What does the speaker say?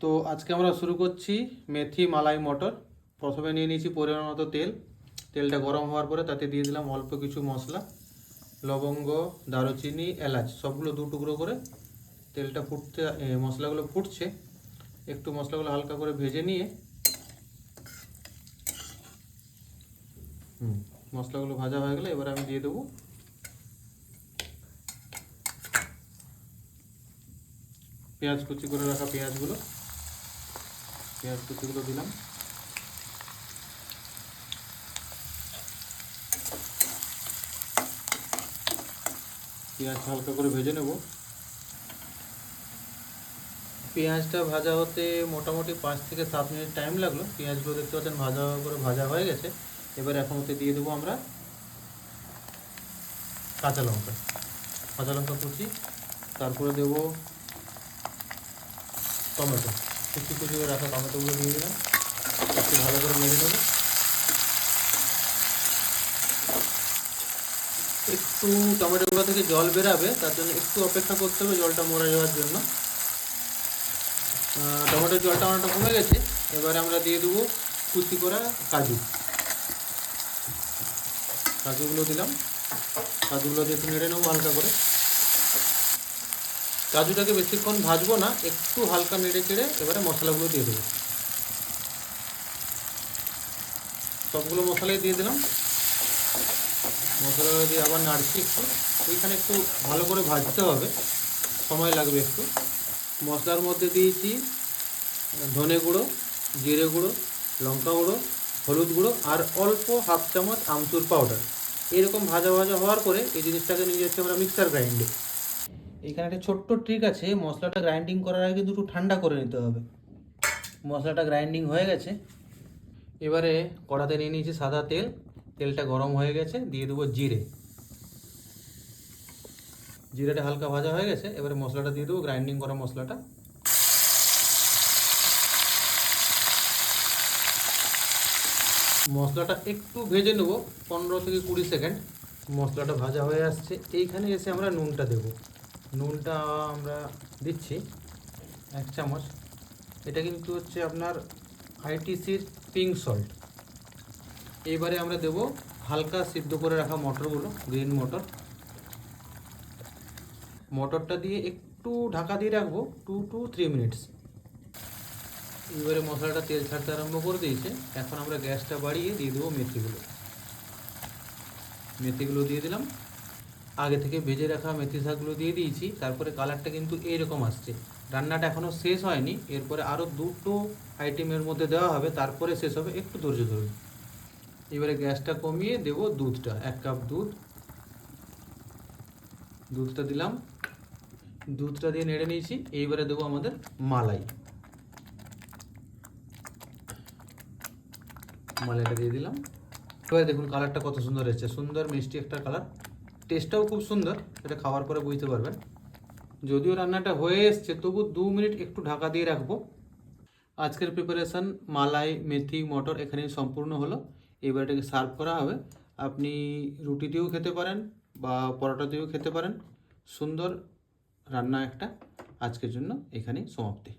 তো আজকে আমরা শুরু করছি মেথি মালাই মটর। প্রথমে নিয়ে নিয়েছি পরিমাণ মতো তেল। তেলটা গরম হওয়ার পরে তাতে দিয়ে দিলাম অল্প কিছু মশলা, লবঙ্গ, দারুচিনি, এলাচ সবগুলো দু টুকরো করে। তেলটা ফুটতে মশলাগুলো ফুটছে, একটু মশলাগুলো হালকা করে ভেজে নিয়ে মশলাগুলো ভাজা হয়ে গেলে এবার আমি দিয়ে দেবো পেঁয়াজ কুচি করে রাখা পেঁয়াজগুলো দিলাম। পেঁয়াজ হালকা করে ভেজে নেব। পেঁয়াজটা ভাজা হতে মোটামুটি 5 থেকে 7 মিনিট টাইম লাগলো। পেঁয়াজগুলো দেখতে পাচ্ছেন ভাজা হয়ে গেছে। এবার এখন ওতে দিয়ে দেবো আমরা কাঁচা লঙ্কা কুচি, তারপরে দেবো টমেটো, কুচি করে রাখা টমেটোগুলো দিয়ে দিলাম। একটু ভালো করে নেড়ে নেবো। একটু টমেটোগুলো থেকে জল বেরাবে, তার জন্য একটু অপেক্ষা করতে হবে জলটা মরে যাওয়ার জন্য। টমেটোর জলটা অনেকটা কমে গেছে। এবারে আমরা দিয়ে দেবো কুচি করা কাজুগুলো দিলাম। কাজুগুলো দিয়ে একটু নেড়ে নেবো হালকা করে। কাজুটাকে বেশিক্ষণ ভাজবো না, একটু হালকা নেড়ে চেড়ে এবারে মশলাগুলো দিয়ে দেবো। সবগুলো মশলাই দিয়ে দিলাম। মশলাগুলো দিয়ে আবার নাড়ছি একটু। এইখানে একটু ভালো করে ভাজতে হবে, সময় লাগবে একটু। মশলার মধ্যে দিয়েছি ধনে গুঁড়ো, জিরে গুঁড়ো, লঙ্কা গুঁড়ো, হলুদ গুঁড়ো আর অল্প হাফ চামচ আমচুর পাউডার। এরকম ভাজা হওয়ার পরে এই জিনিসটাকে নিয়ে যাচ্ছি আমরা মিক্সার গ্রাইন্ডে। এখানে একটা ছোট্ট ট্রিক আছে, মশলাটা গ্রাইন্ডিং করার আগে কিন্তু একটু ঠান্ডা করে নিতে হবে। মশলাটা গ্রাইন্ডিং হয়ে গেছে। এবারে কড়াতে নিয়ে নিয়েছি সাদা তেল। তেলটা গরম হয়ে গেছে, দিয়ে দেবো জিরেটা হালকা ভাজা হয়ে গেছে। এবারে মশলাটা দিয়ে দেবো, গ্রাইন্ডিং করা মশলাটা। মশলাটা একটু ভেজে নেব 15 থেকে 20 সেকেন্ড। মশলাটা ভাজা হয়ে আসছে। এইখানে এসে আমরা নুনটা দেব। নুনটা আমরা দিচ্ছি 1 চামচ। এটা কিন্তু হচ্ছে আপনার আইটিসির পিঙ্ক সল্ট। এইবারে আমরা দেব হালকা সিদ্ধ করে রাখা মটরগুলো, গ্রিন মটরটা দিয়ে একটু ঢাকা দিয়ে রাখবো 2 to 3 মিনিটস। এবারে মশলাটা তেল ছাড়তে আরম্ভ করে দিয়েছে। এখন আমরা গ্যাসটা বাড়িয়ে দিয়ে দেবো মেথিগুলো দিয়ে দিলাম। আগে থেকে ভেজে রাখা মেথি শাকগুলো দিয়ে দিয়েছি। তারপরে কালারটা কিন্তু এইরকম আসছে। রান্নাটা এখনও শেষ হয়নি, এরপরে আরও দুটো আইটেমের মধ্যে দেওয়া হবে, তারপরে শেষ হবে। একটু ধৈর্য ধরুন। এবারে গ্যাসটা কমিয়ে দেবো দুধটা, 1 কাপ দুধটা দিলাম। দুধটা দিয়ে নেড়ে নিয়েছি। এইবারে দেবো আমাদের মালাইটা দিয়ে দিলাম। এবারে দেখুন কালারটা কত সুন্দর এসেছে, সুন্দর মিষ্টি একটা কালার। টেস্টটাও খুব সুন্দর, এটা খাওয়ার পরে বুঝতে পারবেন। যদিও রান্নাটা হয়ে এসছে, তবু 2 মিনিট একটু ঢাকা দিয়ে রাখবো। আজকের প্রিপারেশান মালাই মেথি মটর এখানেই সম্পূর্ণ হলো। এবার এটাকে সার্ভ করা হবে। আপনি রুটি দিয়েও খেতে পারেন বা পরোটা দিয়েও খেতে পারেন। সুন্দর রান্না একটা। আজকের জন্য এখানেই সমাপ্তি।